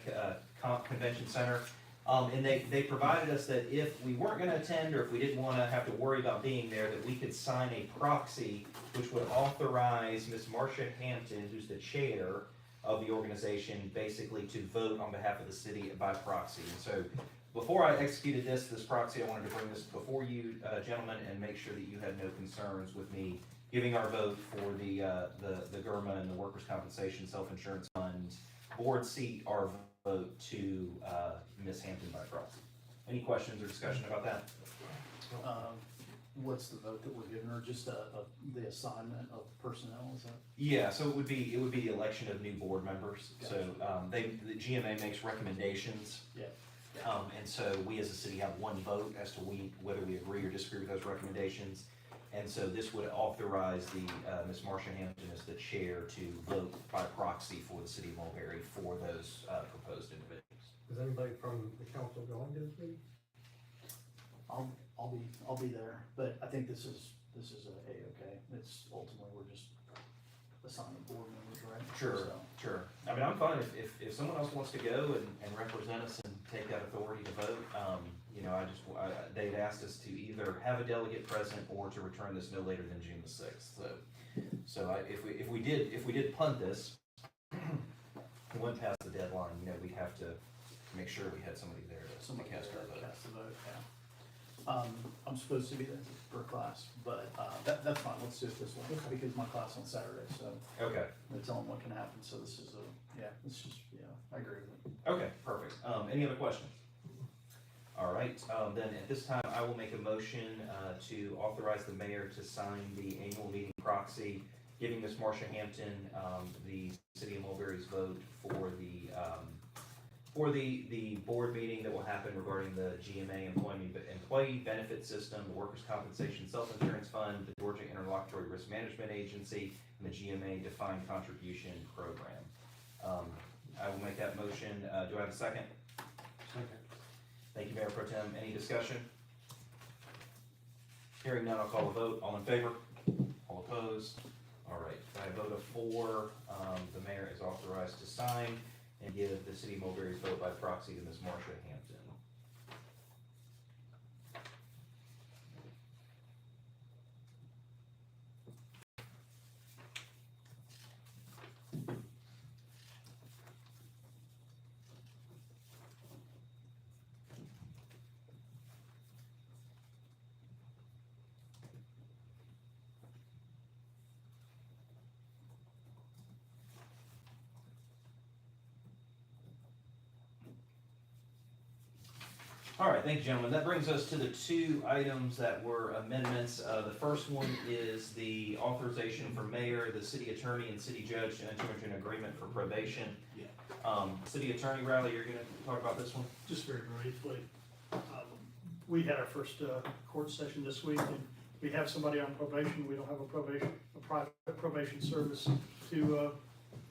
Convention Center. And they provided us that if we weren't going to attend or if we didn't want to have to worry about being there, that we could sign a proxy which would authorize Ms. Marcia Hampton, who's the chair of the organization, basically to vote on behalf of the city by proxy. And so before I executed this proxy, I wanted to bring this before you, gentlemen, and make sure that you had no concerns with me giving our vote for the GERMA and the Workers' Compensation Self-Insurance Fund board seat, our vote to Ms. Hampton by proxy. Any questions or discussion about that? What's the vote that we're giving her? Just the assignment of personnel, is that? Yeah, so it would be the election of new board members. So the GMA makes recommendations. Yeah. And so we as a city have one vote as to whether we agree or disagree with those recommendations. And so this would authorize Ms. Marcia Hampton as the chair to vote by proxy for the city of Mulberry for those proposed individuals. Is anybody from the council going to this meeting? I'll be there, but I think this is A-okay. It's ultimately, we're just assigning board members, right? Sure, So, sure. I mean, I'm fine if someone else wants to go and represent us and take that authority to vote. They'd asked us to either have a delegate present or to return this no later than June the 6th. So if we did punt this, we went past the deadline, we'd have to make sure we had somebody there to somebody cast our vote. cast the vote, yeah. I'm supposed to be there for class, but that's fine. Let's do it this way because my class on Saturday, so Okay. they tell them what can happen. So this is I agree with it. Okay, perfect. Any other questions? All right, then at this time, I will make a motion to authorize the mayor to sign the annual meeting proxy, giving Ms. Marcia Hampton the city of Mulberry's vote for the board meeting that will happen regarding the GMA employee benefit system, the Workers' Compensation Self-Insurance Fund, the Georgia Interlocutory Risk Management Agency, and the GMA Defined Contribution Program. I will make that motion. Do I have a second? Second. Thank you, Mayor Pro Tem. Any discussion? Hearing none, I'll call a vote. All in favor? All opposed? All right, by a vote of 4, the mayor is authorized to sign and give the city of Mulberry's vote by proxy to Ms. Marcia Hampton. All right, thank you, gentlemen. That brings us to the 2 items that were amendments. The first one is the authorization for mayor, the city attorney, and city judge to enter into an agreement for probation. Yeah. City attorney, Riley, you're gonna talk about this one? Just very briefly, we had our first court session this week, and we have somebody on probation. We don't have a private probation service to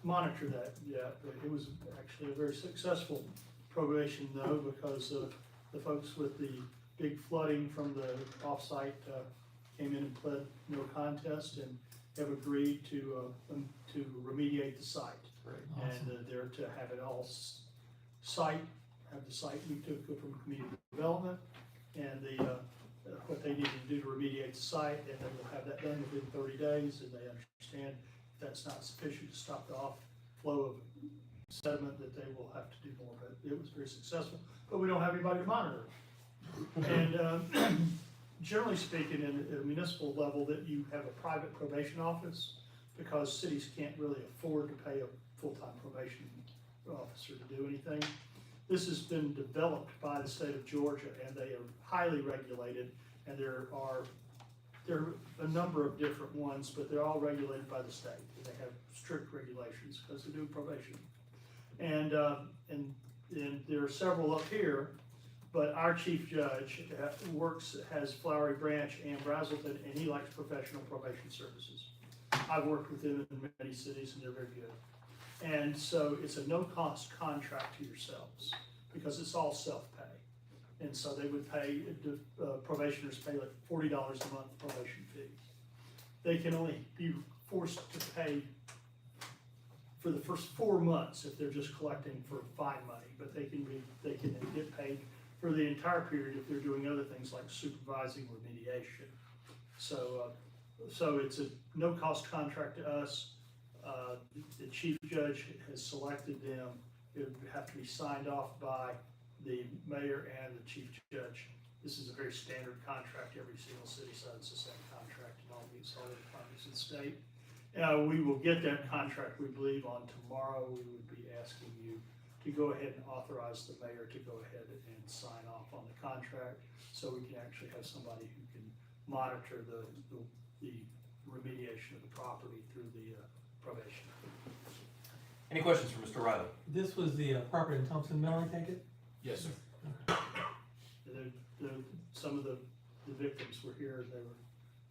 monitor that yet. It was actually a very successful probation though, because the folks with the big flooding from the offsite came in and pled no contest and have agreed to remediate the site. Great. And they're to have it all have the site, we took it from community development, and what they need to do to remediate the site, and they will have that done within 30 days, and they understand if that's not sufficient to stop the flow of sediment, that they will have to do more, but it was very successful, but we don't have anybody to monitor it. And generally speaking, in a municipal level, that you have a private probation office, because cities can't really afford to pay a full-time probation officer to do anything. This has been developed by the state of Georgia, and they are highly regulated, and there are a number of different ones, but they're all regulated by the state. They have strict regulations because they do probation. And there are several up here, but our chief judge has Flowery Branch and Brazelton, and he likes professional probation services. I've worked with them in many cities, and they're very good. And so it's a no-cost contract to yourselves, because it's all self-pay. And so they would pay, probationers pay like $40 a month probation fee. They can only be forced to pay for the first 4 months if they're just collecting for fine money, but they can get paid for the entire period if they're doing other things like supervising or mediation. So it's a no-cost contract to us. The chief judge has selected them. It would have to be signed off by the mayor and the chief judge. This is a very standard contract. Every single city signs the same contract in all the departments in the state. We will get that contract, we believe, on tomorrow. We would be asking you to go ahead and authorize the mayor to go ahead and sign off on the contract, so we can actually have somebody who can monitor the remediation of the property through the probation. Any questions for Mr. Riley? This was the property in Thompson Mill, I take it? Yes, sir. Some of the victims were here,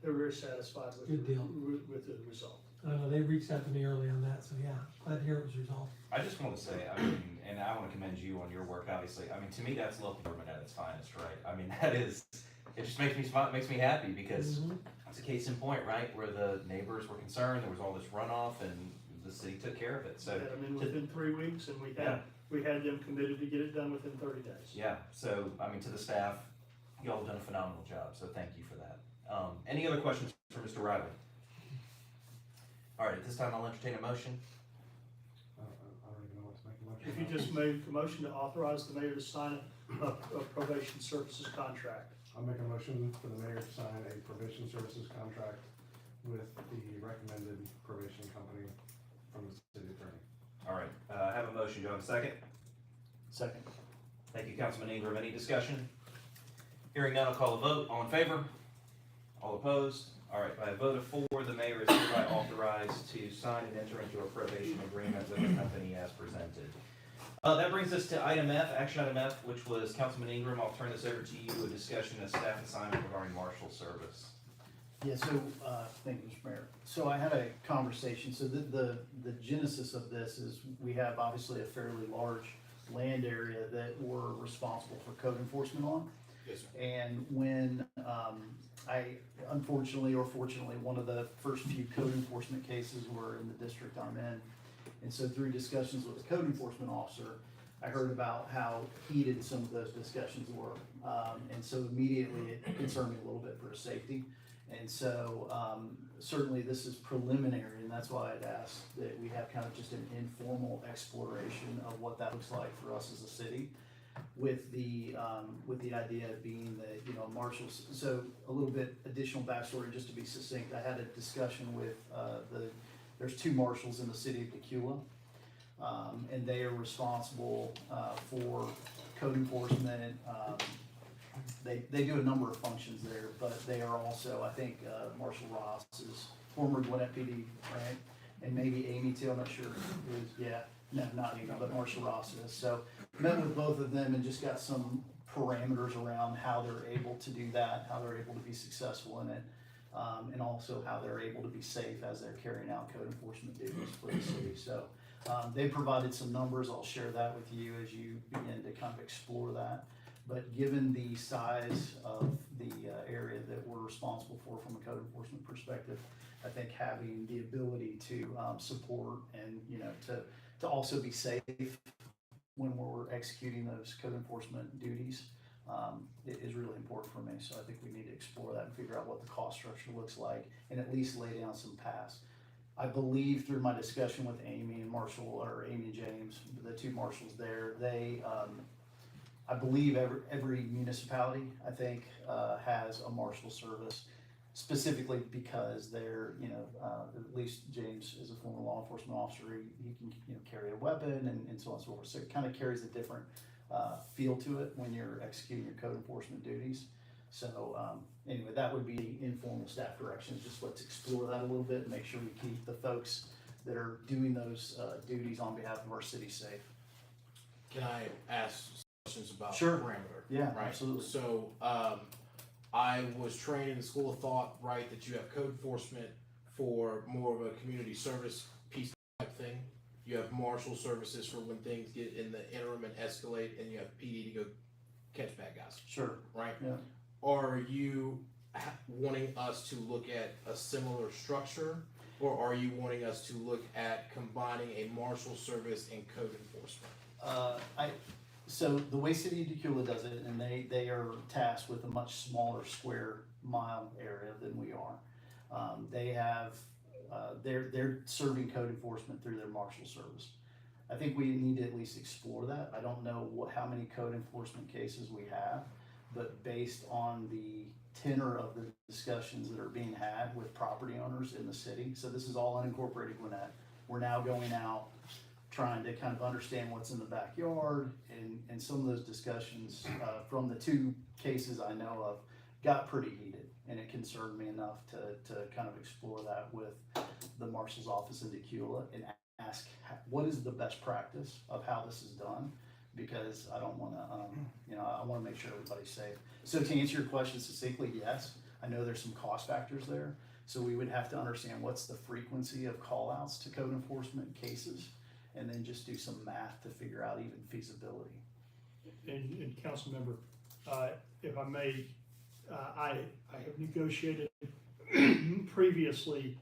they were very satisfied with Good deal. with the result. They reached out to me early on that, so yeah, glad to hear it was resolved. I just want to say, I mean, and I want to commend you on your work, obviously. I mean, to me, that's local government at its finest, right? I mean, that is, it just makes me smile, it makes me happy, because it's a case in point, right? Where the neighbors were concerned, there was all this runoff, and the city took care of it, so. Yeah, I mean, within 3 weeks, and we had them committed to get it done within 30 days. Yeah, so, I mean, to the staff, y'all have done a phenomenal job, so thank you for that. Any other questions for Mr. Riley? All right, at this time, I'll entertain a motion. I don't even know what to make a motion. If you just made a motion to authorize the mayor to sign a probation services contract. I'll make a motion for the mayor to sign a probation services contract with the recommended probation company from the city attorney. All right, I have a motion, do I have a second? Second. Thank you, Councilman Ingram. Any discussion? Hearing none, I'll call a vote. All in favor? All opposed? All right, by a vote of 4, the mayor is hereby authorized to sign and enter into a probation agreement with the company as presented. That brings us to item F, action item F, which was Councilman Ingram. I'll turn this over to you, a discussion of staff assignment regarding marshal service. Yeah, so, thank you, Mr. Mayor. So I had a conversation, so the genesis of this is we have obviously a fairly large land area that we're responsible for code enforcement on. Yes, sir. And when I, unfortunately or fortunately, one of the first few code enforcement cases were in the district I'm in. And so through discussions with the code enforcement officer, I heard about how heated some of those discussions were. And so immediately it concerned me a little bit for his safety. And so certainly this is preliminary, and that's why I'd asked that we have kind of just an informal exploration of what that looks like for us as a city, with the idea being that, you know, marshals. So a little bit additional backstory, just to be succinct. I had a discussion with there's 2 marshals in the city of Tequila, and they are responsible for code enforcement. They do a number of functions there, but they are also, I think, Marshall Ross is former Gwinnett PD, right? And maybe Amy too, I'm not sure. No, not Amy, but Marshall Ross is. So met with both of them and just got some parameters around how they're able to do that, how they're able to be successful in it, and also how they're able to be safe as they're carrying out code enforcement duties for the city. So they provided some numbers. I'll share that with you as you begin to kind of explore that. But given the size of the area that we're responsible for from a code enforcement perspective, I think having the ability to support and, you know, to also be safe when we're executing those code enforcement duties, it is really important for me. So I think we need to explore that and figure out what the cost structure looks like and at least lay down some paths. I believe through my discussion with Amy and Marshall, or Amy and James, the two marshals there, I believe every municipality, I think, has a marshal service, specifically because they're, at least James is a former law enforcement officer, he can, carry a weapon and so on and so forth. So it kind of carries a different feel to it when you're executing your code enforcement duties. So anyway, that would be informal staff directions. Just let's explore that a little bit and make sure we keep the folks that are doing those duties on behalf of our city safe. Can I ask questions about Sure. parameter? Yeah, Right. absolutely. So, I was trained in the school of thought, right, that you have code enforcement for more of a community service piece type thing. You have marshal services for when things get in the interim and escalate, and you have PD to go catch bad guys, Sure. right? Yeah. Are you wanting us to look at a similar structure, or are you wanting us to look at combining a marshal service and code enforcement? So the way City of Decula does it, and they are tasked with a much smaller square mile area than we are. They have, they're serving code enforcement through their marshal service. I think we need to at least explore that. I don't know how many code enforcement cases we have, but based on the tenor of the discussions that are being had with property owners in the city, so this is all unincorporated Gwinnett. We're now going out, trying to kind of understand what's in the backyard, and some of those discussions from the two cases I know of got pretty heated, and it concerned me enough to kind of explore that with the marshal's office in Decula and ask what is the best practice of how this is done, because I don't want to, I want to make sure everybody's safe. So to answer your question succinctly, yes, I know there's some cost factors there, so we would have to understand what's the frequency of call outs to code enforcement cases, and then just do some math to figure out even feasibility. And council member, if I may, I have negotiated previously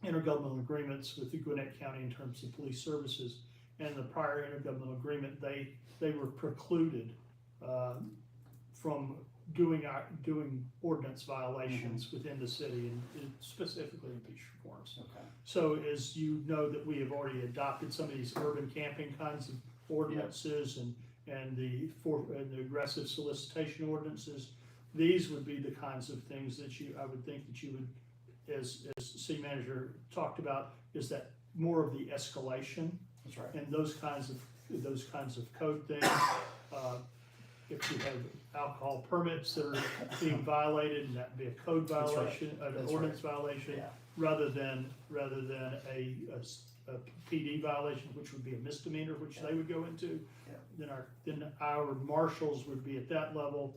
intergovernmental agreements with the Gwinnett County in terms of police services. And the prior intergovernmental agreement, they were precluded from doing ordinance violations within the city, and specifically in Peachtree Corners. Okay. So as you know, that we have already adopted some of these urban camping kinds of ordinances and the aggressive solicitation ordinances. These would be the kinds of things that I would think that you would, as city manager talked about, is that more of the escalation. That's right. And those kinds of code things. If you have alcohol permits that are being violated, and that'd be a code violation, an ordinance violation, rather than a PD violation, which would be a misdemeanor, which they would go into. Then our marshals would be at that level,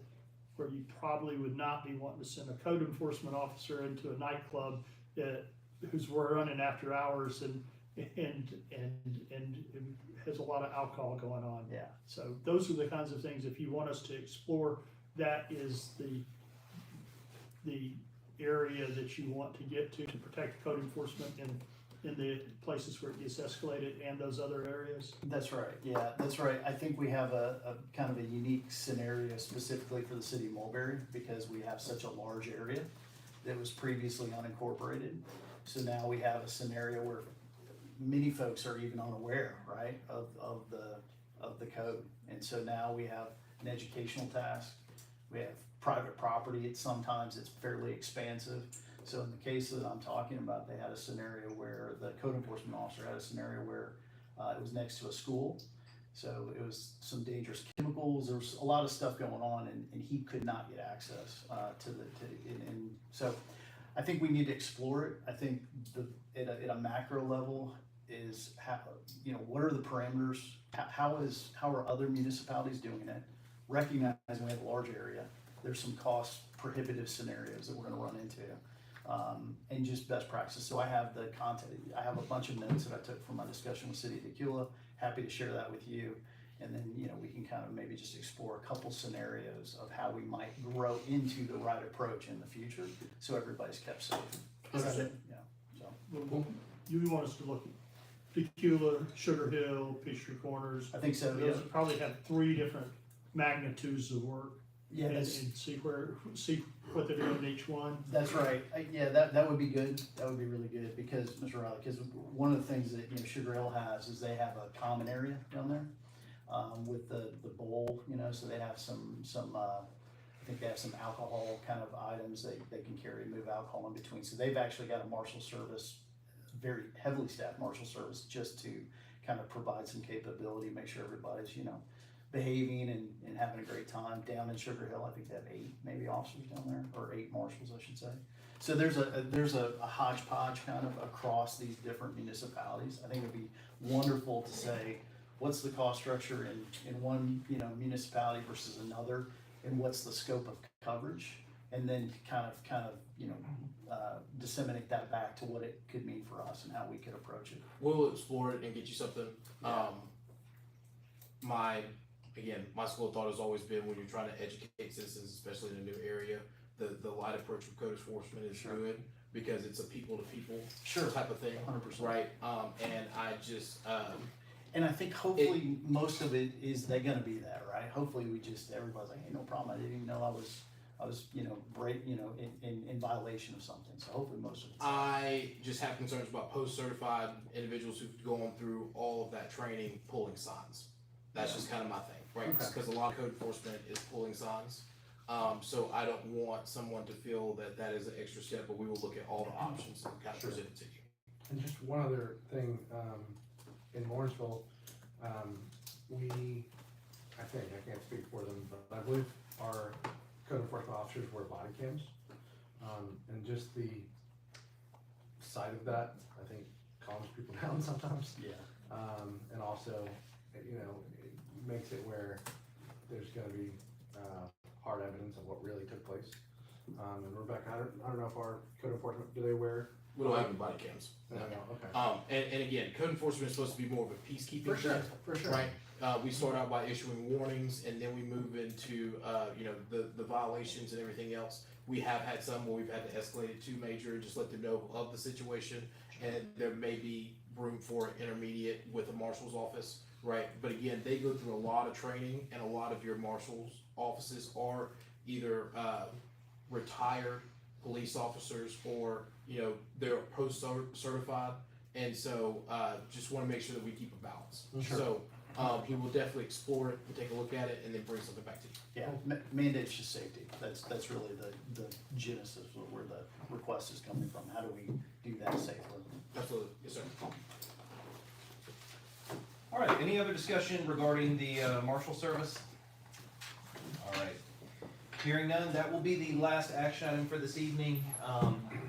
where you probably would not be wanting to send a code enforcement officer into a nightclub who's running after hours and has a lot of alcohol going on. Yeah. So those are the kinds of things, if you want us to explore, that is the area that you want to get to protect code enforcement in the places where it gets escalated and those other areas. That's right. Yeah, that's right. I think we have a kind of a unique scenario specifically for the city of Mulberry, because we have such a large area that was previously unincorporated. So now we have a scenario where many folks are even unaware, right, of the code. And so now we have an educational task. We have private property. Sometimes it's fairly expansive. So in the case that I'm talking about, they had a scenario where the code enforcement officer had a scenario where it was next to a school. So it was some dangerous chemicals. There was a lot of stuff going on, and he could not get access and so I think we need to explore it. I think at a macro level is how, what are the parameters? How are other municipalities doing it? Recognizing we have a large area, there's some cost prohibitive scenarios that we're going to run into, and just best practices. So I have the content. I have a bunch of notes that I took from my discussion with City of Decula. Happy to share that with you, and then we can kind of maybe just explore a couple scenarios of how we might grow into the right approach in the future, so everybody's kept safe. Understood. Yeah. So You want us to look Tequila, Sugar Hill, Peachtree Corners. I think so, yeah. Those probably have 3 different magnitudes of work. Yeah, And that's, see what they're doing in each one. that's right. Yeah, that would be good. That would be really good because, Mr. Riley, because one of the things that, Sugar Hill has is they have a common area down there, with the bowl, so they have some, I think they have some alcohol kind of items they can carry and move alcohol in between. So they've actually got a marshal service, very heavily staffed marshal service, just to kind of provide some capability, make sure everybody's, behaving and having a great time. Down in Sugar Hill, I think they have 8 maybe officers down there, or 8 marshals, I should say. So there's a hodgepodge kind of across these different municipalities. I think it'd be wonderful to say, what's the cost structure in one, municipality versus another, and what's the scope of coverage, and then kind of disseminate that back to what it could mean for us and how we could approach it. We'll explore it and get you something. My school of thought has always been, when you're trying to educate citizens, especially in a new area, the light approach with code enforcement is good, because it's a people to people type of thing. 100%. Right? And I just, and I think hopefully most of it is they're gonna be that, right? Hopefully everybody's like, hey, no problem, I didn't even know I was in violation of something. So hopefully most of it's I just have concerns about post-certified individuals who've gone through all of that training pulling signs. That's just kind of my thing, right? Okay. Because a lot of code enforcement is pulling signs. So I don't want someone to feel that is an extra step, but we will look at all the options and kind of present it to you. And just one other thing, in Lawrenceville, I can't speak for them, but I believe our code enforcement officers wear body cams. And just the sight of that, I think, calms people down sometimes. Yeah. And also, it makes it where there's gonna be, hard evidence of what really took place. And Rebecca, I don't know if our code enforcement, do they wear? We don't have any body cams. No, okay. And again, code enforcement is supposed to be more of a peacekeeping thing, For sure. right? We start out by issuing warnings, and then we move into, the violations and everything else. We have had some where we've had to escalate it to major and just let them know of the situation, and there may be room for intermediate with the marshal's office, right? But again, they go through a lot of training, and a lot of your marshal's offices are either retired police officers, or they're post-certified, and so just want to make sure that we keep a balance. Sure. So he will definitely explore it and take a look at it, and then bring something back to you. Yeah, mandate's just safety. That's really the genesis of where the request is coming from. How do we do that safely? Absolutely, yes, sir. All right, any other discussion regarding the marshal service? All right, hearing none, that will be the last action item for this evening.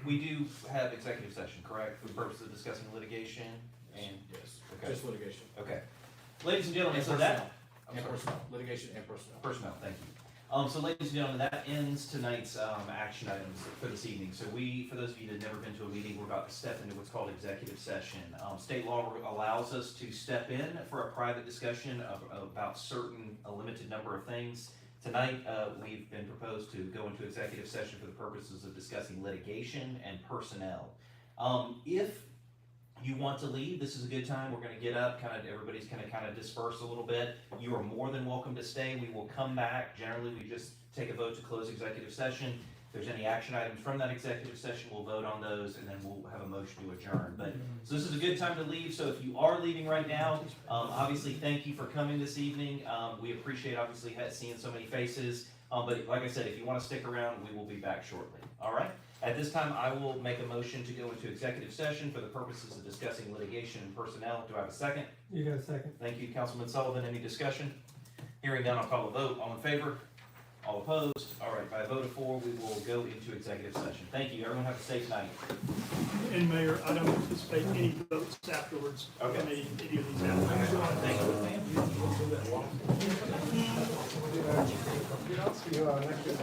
We do have executive session, correct, for the purpose of discussing litigation and, Yes, okay. just litigation. Okay. Ladies and gentlemen, And so personnel. that, I'm And sorry. personnel, litigation and personnel. Personnel, thank you. So ladies and gentlemen, that ends tonight's action items for this evening. So for those of you that have never been to a meeting, we're about to step into what's called executive session. State law allows us to step in for a private discussion about a limited number of things. Tonight, we've been proposed to go into executive session for the purposes of discussing litigation and personnel. If you want to leave, this is a good time. We're gonna get up, everybody's gonna kind of disperse a little bit. You are more than welcome to stay. We will come back. Generally, we just take a vote to close executive session. If there's any action items from that executive session, we'll vote on those, and then we'll have a motion to adjourn. So this is a good time to leave. So if you are leaving right now, obviously, thank you for coming this evening. We appreciate, obviously, seeing so many faces. But like I said, if you want to stick around, we will be back shortly. All right? At this time, I will make a motion to go into executive session for the purposes of discussing litigation and personnel. Do I have a second? You got a second? Thank you, Councilman Sullivan. Any discussion? Hearing none, I'll call a vote. All in favor? All opposed? All right, by a vote of 4, we will go into executive session. Thank you. Everyone have a safe night. And Mayor, I don't anticipate any votes afterwards. Okay. On any of these applications. Thank you, ma'am. See you next year.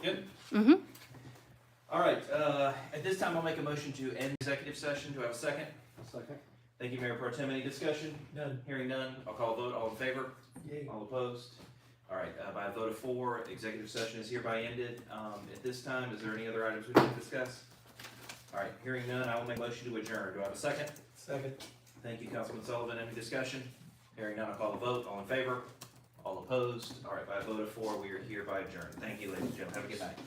Good? Mm-hmm. All right, at this time, I'll make a motion to end executive session. Do I have a second? Second. Thank you, Mayor Pro Tem. Any discussion? None. Hearing none, I'll call a vote. All in favor? Yay. All opposed? All right, by a vote of 4, executive session is hereby ended. At this time, is there any other items we need to discuss? All right, hearing none, I will make a motion to adjourn. Do I have a second? Second. Thank you, Councilman Sullivan. Any discussion? Hearing none, I'll call a vote. All in favor? All opposed? All right, by a vote of 4, we are hereby adjourned. Thank you, ladies and gentlemen. Have a good night.